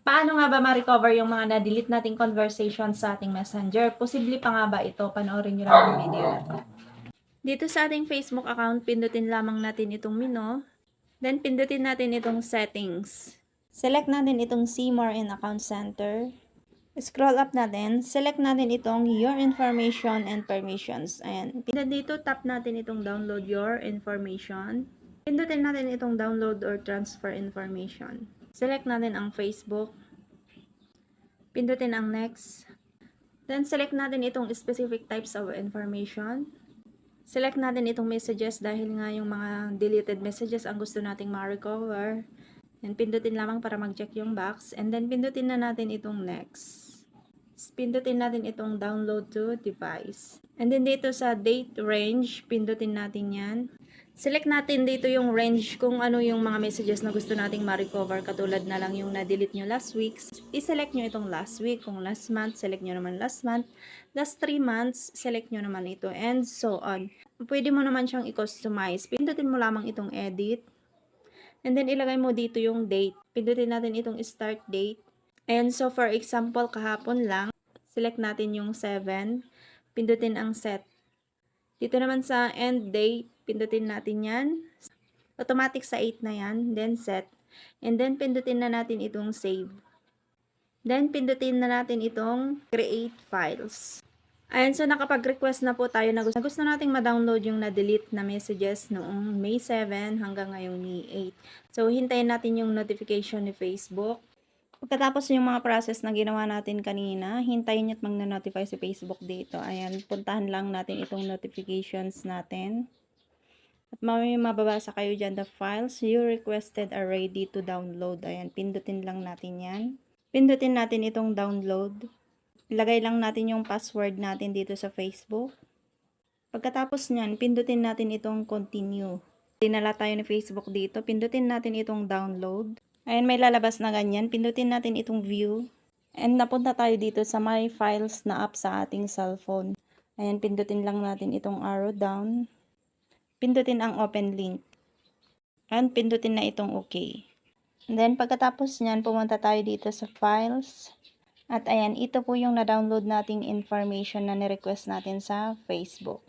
Paano nga ba ma-recover yung mga na-delete nating conversation sa ating messenger? Posible pa nga ba ito? Panoorin nyo lang ang video na to. Dito sa ating Facebook account, pindutin lamang natin itong menu. Then, pindutin natin itong settings. Select natin itong see more in account center. Scroll up natin. Select natin itong your information and permissions. Ayan. Dito, tap natin itong download your information. Pindutin natin itong download or transfer information. Select natin ang Facebook. Pindutin ang next. Then, select natin itong specific types of information. Select natin itong messages dahil nga yung mga deleted messages ang gusto nating ma-recover. And pindutin lamang para mag-check yung box. And then, pindutin na natin itong next. Pindutin natin itong download to device. And then, dito sa date range, pindutin natin yan. Select natin dito yung range kung ano yung mga messages na gusto nating ma-recover. Katulad na lang yung na-delete nyo last week. I-select nyo itong last week. Kung last month, select nyo naman last month. Last 3 months, select nyo naman ito. And so on. Pwede mo naman siyang i-customize. Pindutin mo lamang itong edit. And then, ilagay mo dito yung date. Pindutin natin itong start date. And so, for example, kahapon lang, select natin yung 7. Pindutin ang set. Dito naman sa end date, pindutin natin yan. Automatic sa 8 na yan. Then set. And then pindutin na natin itong save. Then pindutin na natin itong create files. Ayan, so nakapag-request na po tayo na gusto nating ma-download yung na-delete na messages noong May 7 hanggang ngayong May 8. So hintayin natin yung notification ni Facebook. Pagkatapos yung mga process na ginawa natin kanina, hintayin nyo at magna-notify si Facebook dito. Ayan, puntahan lang natin itong notifications natin. At may mababasa kayo dyan, the files you requested are ready to download. Ayan, pindutin lang natin yan. Pindutin natin itong download. Ilagay lang natin yung password natin dito sa Facebook. Pagkatapos nyan, pindutin natin itong continue. Dinala tayo ni Facebook dito. Pindutin natin itong download. Ayan, may lalabas na ganyan. Pindutin natin itong view. And napunta tayo dito sa my files na app sa ating cellphone. Ayan, pindutin lang natin itong arrow down. Pindutin ang open link. And pindutin na itong okay. And then, pagkatapos nyan, pumunta tayo dito sa files. At ayan, ito po yung na-download nating information na ni-request natin sa Facebook.